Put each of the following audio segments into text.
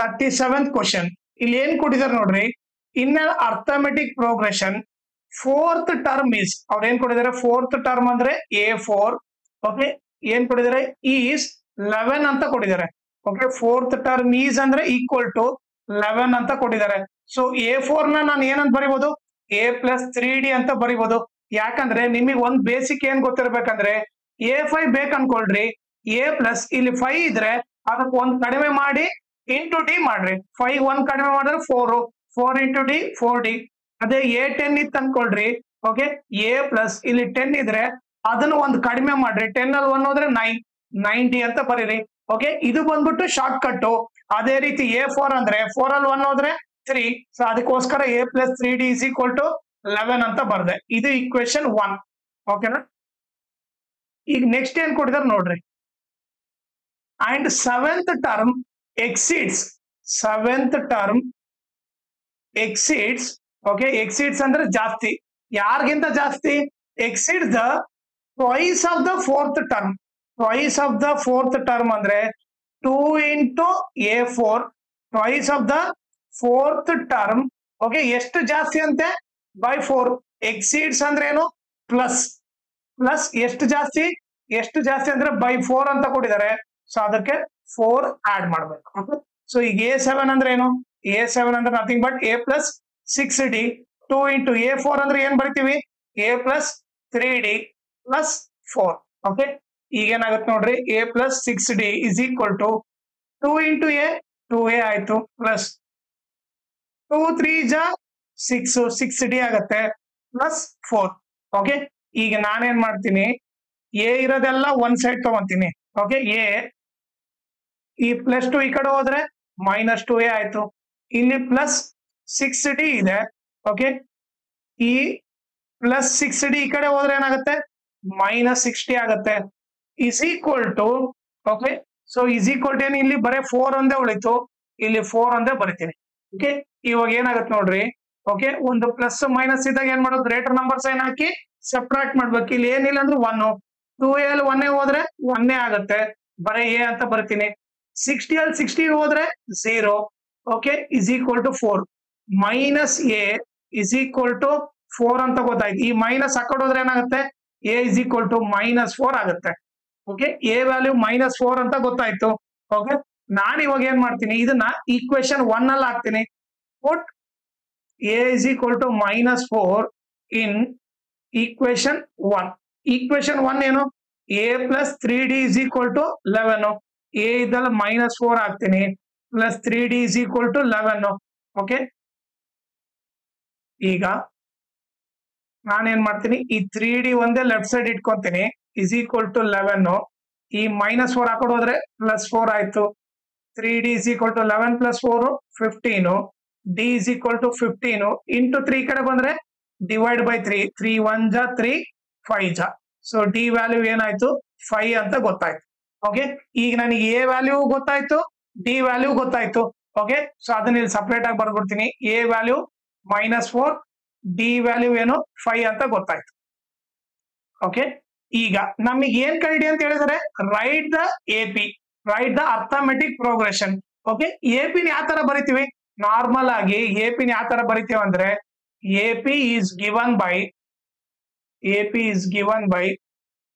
37th question. ಇಲ್ಲಿ ಏನ್ ಕೊಟ್ಟಿದ್ದಾರೆ ನೋಡ್ರಿ, in arithmetic progression fourth term is, ಅವ್ರು ಏನ್ ಕೊಟ್ಟಿದ್ದಾರೆ, ಫೋರ್ತ್ ಟರ್ಮ್ ಅಂದ್ರೆ A4. ಓಕೆ, ಏನ್ ಕೊಟ್ಟಿದ್ದಾರೆ, ಈಸ್ 11 ಅಂತ ಕೊಟ್ಟಿದ್ದಾರೆ. ಓಕೆ, ಫೋರ್ತ್ ಟರ್ಮ್ ಈಸ್ ಅಂದ್ರೆ ಈಕ್ವಲ್ ಟು 11 ಅಂತ ಕೊಟ್ಟಿದ್ದಾರೆ. ಸೊ A4 ನಾನು ಏನಂತ ಬರಿಬಹುದು, A+3D ಅಂತ ಬರಿಬಹುದು. ಯಾಕಂದ್ರೆ ನಿಮಗೆ ಒಂದ್ ಬೇಸಿಕ್ ಏನ್ ಗೊತ್ತಿರ್ಬೇಕಂದ್ರೆ, A5 ಬೇಕನ್ಕೊಳ್ರಿ, A+ ಇಲ್ಲಿ 5 ಇದ್ರೆ ಅದಕ್ಕೆ ಒಂದ್ ಕಡಿಮೆ ಮಾಡಿ ಇಂಟು ಡಿ ಮಾಡ್ರಿ. 5 ಒಂದ್ ಕಡಿಮೆ ಮಾಡಿದ್ರೆ 4 ಇಂಟು ಡಿ 4D. ಅದೇ A10 ಇತ್ತು ಅನ್ಕೊಳ್ರಿ, ಓಕೆ, A+ ಇಲ್ಲಿ 10 ಇದ್ರೆ ಅದನ್ನು ಒಂದ್ ಕಡಿಮೆ ಮಾಡ್ರಿ, 10 ಅಲ್ಲಿ 1 ಹೋದ್ರೆ 9D ಅಂತ ಬರೀರಿ. ಓಕೆ, ಇದು ಬಂದ್ಬಿಟ್ಟು ಶಾರ್ಟ್ ಕಟ್. ಅದೇ ರೀತಿ A4 ಅಂದ್ರೆ 4 ಅಲ್ಲಿ 1 ಹೋದ್ರೆ 3. ಸೊ ಅದಕ್ಕೋಸ್ಕರ A+3D is equal to 11 ಅಂತ ಬರ್ದೆ. ಇದು ಇಕ್ವೇಶನ್ 1. ಓಕೆನಾ. ಈಗ ನೆಕ್ಸ್ಟ್ ಏನ್ ಕೊಟ್ಟಿದ್ದಾರೆ ನೋಡ್ರಿ, and seventh term exceeds, seventh term exceeds. Okay, exceeds ಅಂದ್ರೆ ಜಾಸ್ತಿ, ಯಾರಿಗಿಂತ ಜಾಸ್ತಿ, exceeds the twice of the fourth term. Twice of the fourth term ಅಂದ್ರೆ 2 into A4 twice of the fourth term. Okay, ಎಷ್ಟು ಜಾಸ್ತಿ ಅಂತೆ, ಬೈ 4. ಎಕ್ಸಿಡ್ಸ್ ಅಂದ್ರೆ ಏನು, plus ಎಷ್ಟು ಜಾಸ್ತಿ, ಅಂದ್ರೆ ಬೈ 4 ಅಂತ ಕೊಟ್ಟಿದ್ದಾರೆ. ಸೊ ಅದಕ್ಕೆ 4 ಆಡ್ ಮಾಡ್ಬೇಕು. ಓಕೆ, ಸೊ ಈಗ A7 ಅಂದ್ರೆ ಏನು, A7 ಅಂದ್ರೆ nothing but A+6D. 2 into A4 ಅಂದ್ರೆ ಏನ್ ಬರಿತೀವಿ, A+3D plus 4. ಓಕೆ, ಈಗ ಏನಾಗುತ್ತೆ ನೋಡ್ರಿ, A+6D is equal to 2 into A 2A ಆಯ್ತು, ಪ್ಲಸ್ 2 3 6D ಆಗತ್ತೆ, ಪ್ಲಸ್ 4. ಓಕೆ, ಈಗ ನಾನೇನ್ ಮಾಡ್ತೀನಿ, ಎ ಇರೋದೆಲ್ಲ ಒಂದ್ ಸೈಡ್ ತಗೊಂತೀನಿ. ಓಕೆ, ಎ ಈ +2 ಈ ಕಡೆ ಹೋದ್ರೆ -2A ಆಯ್ತು, ಇಲ್ಲಿ +6D ಇದೆ. ಓಕೆ, ಈ +6D ಈ ಕಡೆ ಹೋದ್ರೆ ಏನಾಗುತ್ತೆ, -6D ಆಗತ್ತೆ, is equal to. Okay, so is equal to ಏನು, ಇಲ್ಲಿ ಬರೀ 4 ಒಂದೇ ಉಳಿತು, ಇಲ್ಲಿ 4 ಒಂದೇ ಬರಿತೀನಿ. ಓಕೆ, ಇವಾಗ ಏನಾಗುತ್ತೆ ನೋಡ್ರಿ, ಓಕೆ, ಒಂದು ಪ್ಲಸ್ ಮೈನಸ್ ಇದ್ದಾಗ ಏನ್ ಮಾಡೋದು, ಗ್ರೇಟರ್ ನಂಬರ್ ಸೈನ್ ಹಾಕಿ ಸಬ್ಟ್ರಾಕ್ಟ್ ಮಾಡ್ಬೇಕು. ಇಲ್ಲಿ ಏನಿಲ್ಲ ಅಂದ್ರೆ 1, 2A ಅಲ್ಲಿ 1 ಹೋದ್ರೆ 1 ಆಗುತ್ತೆ, ಬರೀ A ಅಂತ ಬರ್ತೀನಿ. 60 ಅಲ್ಲಿ 60 ಹೋದ್ರೆ 0. Okay, is equal to 4 -A is equal to 4 ಅಂತ ಗೊತ್ತಾಯ್ತು. ಈ ಮೈನಸ್ ಹಾಕೊಂಡು ಹೋದ್ರೆ ಏನಾಗುತ್ತೆ, A ಇಸ್ ಈಕ್ವಲ್ ಟು -4 ಆಗುತ್ತೆ. ಓಕೆ, A ವ್ಯಾಲ್ಯೂ -4 ಅಂತ ಗೊತ್ತಾಯ್ತು. ಓಕೆ, ನಾನು ಇವಾಗ ಏನ್ ಮಾಡ್ತೀನಿ, ಇದನ್ನ ಈಕ್ವೇಶನ್ 1 ಅಲ್ಲಿ ಹಾಕ್ತೀನಿ. ಪುಟ್ A is equal to -4 in equation 1. equation 1 ಏನು, A+3D is equal to 11. A ಇದಲ್ಲ -4 ಹಾಕ್ತೀನಿ, +3D is equal to 11. Okay, ಈಗ ನಾನೇನ್ ಮಾಡ್ತೀನಿ, ಈ 3D ಒಂದೇ ಲೆಫ್ಟ್ ಸೈಡ್ ಇಟ್ಕೊಂತೀನಿ, is equal to 11. ಈ -4 ಹಾಕೊಂಡು ಹೋದ್ರೆ +4 ಆಯ್ತು. 3D is equal to 11 plus 4 15. D is equal to 15 into 3 ಕಡೆ ಬಂದ್ರೆ ಡಿವೈಡ್ ಬೈ 3. 3 1 ಜಾ 3 5 ಜಾ. ಸೊ D ವ್ಯಾಲ್ಯೂ ಏನಾಯ್ತು, 5 ಅಂತ ಗೊತ್ತಾಯ್ತು. ಓಕೆ, ಈಗ ನನಗೆ A ವ್ಯಾಲ್ಯೂ ಗೊತ್ತಾಯ್ತು, D ವ್ಯಾಲ್ಯೂ ಗೊತ್ತಾಯ್ತು. ಓಕೆ, ಸೊ ಅದನ್ನ ಇಲ್ಲಿ ಸಪರೇಟ್ ಆಗಿ ಬರ್ಬಿಡ್ತೀನಿ. A ವ್ಯಾಲ್ಯೂ -4, D ವ್ಯಾಲ್ಯೂ ಏನು 5 ಅಂತ ಗೊತ್ತಾಯ್ತು. ಓಕೆ, ಈಗ ನಮಗೆ ಏನ್ ಕಂಡಿಡಿ ಅಂತ ಹೇಳಿದ್ರೆ, right the AP, right the arithmetic progression. Okay, AP ನ ಯಾವ ತರ ಬರಿತೀವಿ, ನಾರ್ಮಲ್ ಆಗಿ AP ನ ಯಾವ ತರ ಬರಿತೀವಿ ಅಂದ್ರೆ, AP is given by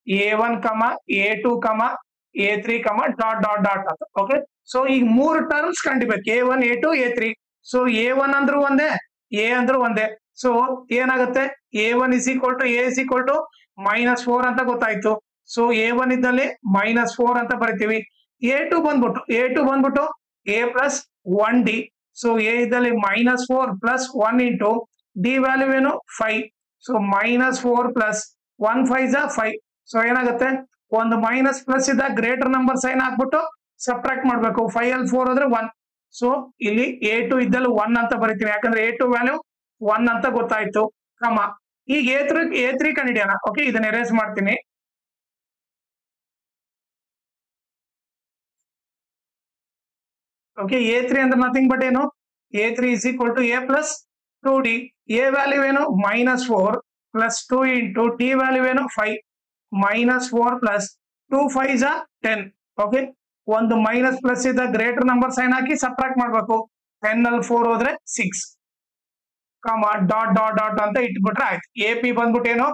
A1, A2, A3, dot ಅಂತ. ಓಕೆ, ಸೊ ಈಗ 3 terms ಕಂಡಿಬೇಕು, A1 A2 A3. So A1 ಅಂದ್ರೂ ಒಂದೇ, A ಅಂದ್ರೂ ಒಂದೇ. ಸೊ ಏನಾಗುತ್ತೆ, A1 is equal to A is equal to -4 ಅಂತ ಗೊತ್ತಾಯ್ತು. ಸೊ A1 ಇದ್ದಲ್ಲಿ -4 ಅಂತ ಬರಿತೀವಿ. A2 ಬಂದ್ಬಿಟ್ಟು A+1D. ಸೊ A ಇದ್ದಲ್ಲಿ -4 plus 1 into D ವ್ಯಾಲ್ಯೂ ಏನು 5. So -4 plus 1 5 5. ಸೊ ಏನಾಗುತ್ತೆ, ಒಂದು ಮೈನಸ್ ಪ್ಲಸ್ ಇದ್ದಾಗ ಗ್ರೇಟರ್ ನಂಬರ್ ಸೈನ್ ಹಾಕ್ಬಿಟ್ಟು ಸಬ್ಟ್ರಾಕ್ಟ್ ಮಾಡ್ಬೇಕು. 5 ಅಲ್ಲಿ 4 ಹೋದ್ರೆ 1. ಸೊ ಇಲ್ಲಿ A2 ಇದ್ದಲ್ಲಿ 1 ಅಂತ ಬರಿತೀನಿ, ಯಾಕಂದ್ರೆ A2 ವ್ಯಾಲ್ಯೂ 1 ಅಂತ ಗೊತ್ತಾಯ್ತು. ಈಗ A3 ಕಂಡಿಡಿಯೋಣ. ಓಕೆ, ಇದನ್ನ ಎರೇಸ್ ಮಾಡ್ತೀನಿ. ಓಕೆ, A3 ಅಂದ್ರೆ ನಥಿಂಗ್ ಬಟ್ ಏನು, A3 is equal to A+2D. A value ಏನು -4 plus 2 into D ವ್ಯಾಲ್ಯೂ ಏನು 5. -4 plus 2 5 10. ಓಕೆ, ಒಂದು ಮೈನಸ್ ಪ್ಲಸ್ ಇದ್ದ ಗ್ರೇಟರ್ ನಂಬರ್ ಸೈನ್ ಹಾಕಿ ಸಬ್ಟ್ರಾಕ್ಟ್ ಮಾಡ್ಬೇಕು. 10 ಅಲ್ಲಿ 4 ಹೋದ್ರೆ 6 ಕಮ ಡಾಟ್ ಡಾಟ್ ಡಾಟ್ ಅಂತ ಇಟ್ಬಿಟ್ರೆ ಆಯ್ತು. ಎ ಪಿ ಬಂದ್ಬಿಟ್ಟು ಏನು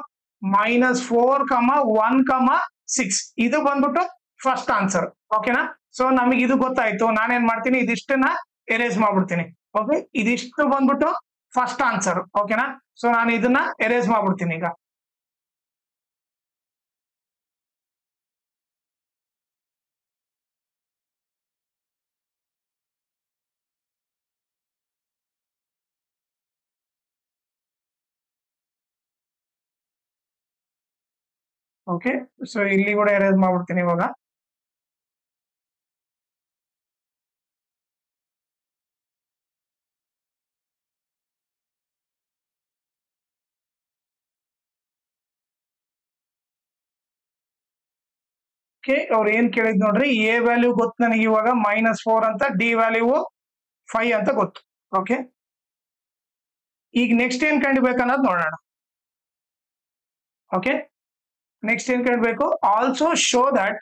-4,1,6 ಇದು ಬಂದ್ಬಿಟ್ಟು ಫಸ್ಟ್ ಆನ್ಸರ್. ಓಕೆನಾ? ಸೊ ನಮಗೆ ಇದು ಗೊತ್ತಾಯ್ತು. ನಾನೇನ್ ಮಾಡ್ತೀನಿ, ಇದಿಷ್ಟನ್ನ ಎರೇಸ್ ಮಾಡ್ಬಿಡ್ತೀನಿ. ಓಕೆ, ಇದಿಷ್ಟು ಬಂದ್ಬಿಟ್ಟು ಫಸ್ಟ್ ಆನ್ಸರ್. ಓಕೆನಾ? ಸೊ ನಾನು ಇದನ್ನ ಎರೇಸ್ ಮಾಡ್ಬಿಡ್ತೀನಿ ಈಗ. ಓಕೆ, ಸೊ ಇಲ್ಲಿ ಕೂಡ ಎರೇಸ್ ಮಾಡ್ಬಿಡ್ತೀನಿ ಇವಾಗ. ಅವ್ರು ಏನ್ ಕೇಳಿದ್ ನೋಡ್ರಿ, ಎ ವ್ಯಾಲ್ಯೂ ಗೊತ್ತು ನನಗೆ ಇವಾಗ -4 ಅಂತ, ಡಿ ವ್ಯಾಲ್ಯೂ 5 ಅಂತ ಗೊತ್ತು. ಓಕೆ, ಈಗ ನೆಕ್ಸ್ಟ್ ಏನ್ ಕಂಡಿಬೇಕನ್ನೋದು ನೋಡೋಣ. ಓಕೆ, ನೆಕ್ಸ್ಟ್ ಏನ್ ಕಂಡ್ಬೇಕು, also show that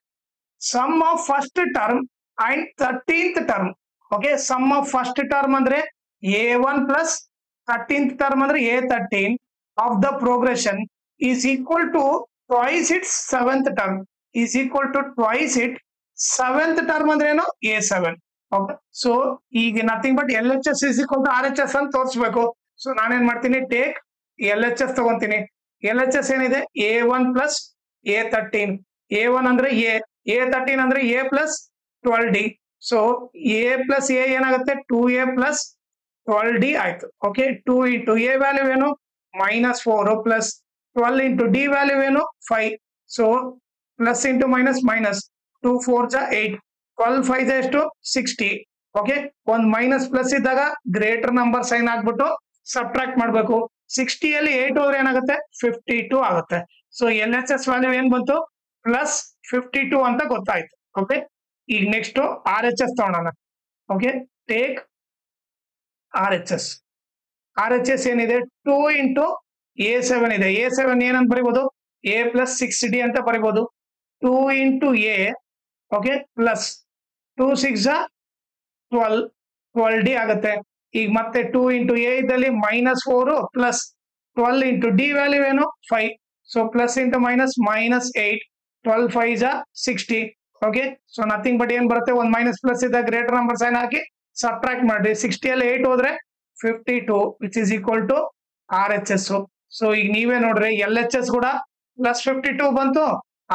sum of first term and 13th term. Okay, sum of first term ಅಂದ್ರೆ A1 ಪ್ಲಸ್ 13th ಟರ್ಮ್ ಅಂದ್ರೆ A13 of the progression is equal to twice its 7th term. Is equal to twice it 7th term ಅಂದ್ರೆ ಏನು A7. Okay, so ಈಗ nothing but LHS is equal to RHS ಅಂತ ತೋರಿಸ್ಬೇಕು. So ನಾನೇನ್ ಮಾಡ್ತೀನಿ, take LHS ತಗೊಂತೀನಿ. LHS ಏನಿದೆ, A1 plus A13. A1 ಅಂದ್ರೆ A13 ಅಂದ್ರೆ A plus 12D. So A plus A ಏನಾಗುತ್ತೆ, 2A ಪ್ಲಸ್ 12D ಆಯ್ತು. ಓಕೆ, 2 ಇಂಟು A ವ್ಯಾಲ್ಯೂ ಏನು -4 ಪ್ಲಸ್ 12 ಇಂಟು D ವ್ಯಾಲ್ಯೂ ಏನು 5. So plus into minus minus, 2 4 8, 12 5 ಎಷ್ಟು 60. Okay, ಒಂದ್ minus plus ಇದ್ದಾಗ greater number sign ಹಾಕ್ಬಿಟ್ಟು ಸಬ್ಟ್ರಾಕ್ಟ್ ಮಾಡ್ಬೇಕು. 60 ಅಲ್ಲಿ 8 ಹೋದ್ರೆ ಏನಾಗುತ್ತೆ, 52 ಆಗುತ್ತೆ. ಸೊ LHS ವ್ಯಾಲ್ಯೂ ಏನ್ ಬಂತು, +52 ಅಂತ ಗೊತ್ತಾಯ್ತು. ಓಕೆ, ಈಗ ನೆಕ್ಸ್ಟ್ RHS ತಗೊಳ್ಳೋಣ. Okay, take RHS. RHS ಏನಿದೆ, 2 ಇಂಟು A7 ಇದೆ. A7 ಏನಂತ ಬರಿಬಹುದು, A ಪ್ಲಸ್ 6D ಅಂತ ಬರಿಬಹುದು. 2 into A, okay, plus 2 6 12D ಆಗುತ್ತೆ. ಈಗ ಮತ್ತೆ 2 ಇಂಟು A ಇದ್ದಲ್ಲಿ -4 ಪ್ಲಸ್ 12 ಇಂಟು D ವ್ಯಾಲ್ಯೂ ಏನು 5. So plus into minus -8, 12 5 60. Okay, so nothing but ಏನ್ ಬರುತ್ತೆ, ಒಂದ್ ಮೈನಸ್ ಪ್ಲಸ್ ಇದ್ದ ಗ್ರೇಟರ್ ನಂಬರ್ ಸೈನ್ ಹಾಕಿ ಸಬ್ಟ್ರಾಕ್ಟ್ ಮಾಡ್ರಿ. 60 ಅಲ್ಲಿ 8 ಹೋದ್ರೆ 52 which is equal to RHS. So ಈಗ ನೀವೇ ನೋಡ್ರಿ, LHS ಕೂಡ +52 ಬಂತು,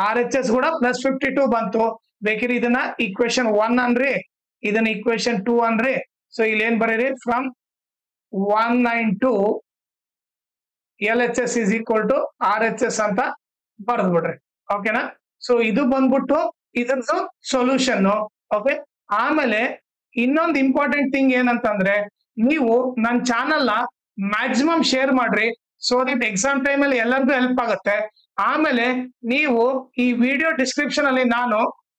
RHS ಕೂಡ +52 ಬಂತು. ಬೇಕಿದ್ರೆ ಇದನ್ನ ಇಕ್ವೇಶನ್ 1 ಅನ್ರಿ, ಇದನ್ನ ಇಕ್ವೇಶನ್ 2 ಅನ್ರಿ. ಸೊ ಇಲ್ಲಿ ಏನ್ ಬರೀರಿ, from 192 LHS is equal to RHS ಅಂತ ಬರೆದು ಬಿಡ್ರಿ. ಓಕೆನಾ? ಸೊ ಇದು ಬಂದ್ಬಿಟ್ಟು ಇದ್ರದ್ದು ಸೊಲ್ಯೂಷನ್. ಓಕೆ, ಆಮೇಲೆ ಇನ್ನೊಂದು ಇಂಪಾರ್ಟೆಂಟ್ ಥಿಂಗ್ ಏನಂತಂದ್ರೆ, ನೀವು ನನ್ನ ಚಾನಲ್ ನ ಮ್ಯಾಕ್ಸಿಮಮ್ ಶೇರ್ ಮಾಡ್ರಿ. ಸೊ ದಟ್ ಎಕ್ಸಾಮ್ ಟೈಮ್ ಅಲ್ಲಿ ಎಲ್ಲರಿಗೂ ಹೆಲ್ಪ್ ಆಗುತ್ತೆ. ಆಮೇಲೆ ನೀವು ಈ ವಿಡಿಯೋ ಡಿಸ್ಕ್ರಿಪ್ಷನ್ ಅಲ್ಲಿ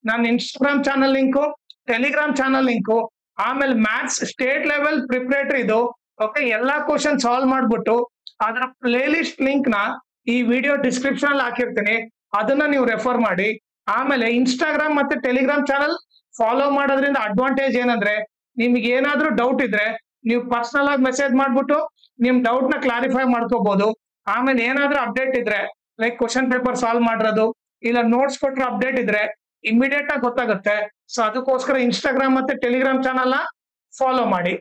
ನನ್ನ Instagram channel link, Telegram channel link, ಆಮೇಲೆ ಮ್ಯಾಥ್ಸ್ ಸ್ಟೇಟ್ ಲೆವೆಲ್ ಪ್ರಿಪರೇಟರಿ ಇದು. ಓಕೆ, ಎಲ್ಲಾ ಕ್ವಶನ್ ಸಾಲ್ವ್ ಮಾಡ್ಬಿಟ್ಟು ಅದರ ಪ್ಲೇ ಲಿಸ್ಟ್ ಲಿಂಕ್ ನ ಈ ವಿಡಿಯೋ ಡಿಸ್ಕ್ರಿಪ್ಷನ್ ಅಲ್ಲಿ ಹಾಕಿರ್ತೀನಿ, ಅದನ್ನ ನೀವು ರೆಫರ್ ಮಾಡಿ. ಆಮೇಲೆ ಇನ್ಸ್ಟಾಗ್ರಾಮ್ ಮತ್ತೆ ಟೆಲಿಗ್ರಾಮ್ ಚಾನಲ್ ಫಾಲೋ ಮಾಡೋದ್ರಿಂದ ಅಡ್ವಾಂಟೇಜ್ ಏನಂದ್ರೆ, ನಿಮ್ಗೆ ಏನಾದ್ರೂ ಡೌಟ್ ಇದ್ರೆ ನೀವು ಪರ್ಸನಲ್ ಆಗಿ ಮೆಸೇಜ್ ಮಾಡ್ಬಿಟ್ಟು ನಿಮ್ ಡೌಟ್ ನ ಕ್ಲಾರಿಫೈ ಮಾಡ್ಕೋಬಹುದು. ಆಮೇಲೆ ಏನಾದ್ರೂ ಅಪ್ಡೇಟ್ ಇದ್ರೆ, ಲೈಕ್ ಕ್ವಶನ್ ಪೇಪರ್ ಸಾಲ್ವ್ ಮಾಡಿರೋದು ಇಲ್ಲ ನೋಟ್ಸ್ ಕೊಟ್ಟರೆ ಅಪ್ಡೇಟ್ ಇದ್ರೆ ಇಮಿಡಿಯೇಟ್ ಆಗಿ ಗೊತ್ತಾಗುತ್ತೆ. ಸೊ ಅದಕ್ಕೋಸ್ಕರ ಇನ್ಸ್ಟಾಗ್ರಾಮ್ ಮತ್ತೆ ಟೆಲಿಗ್ರಾಮ್ ಚಾನಲ್ ನ ಫಾಲೋ ಮಾಡಿ.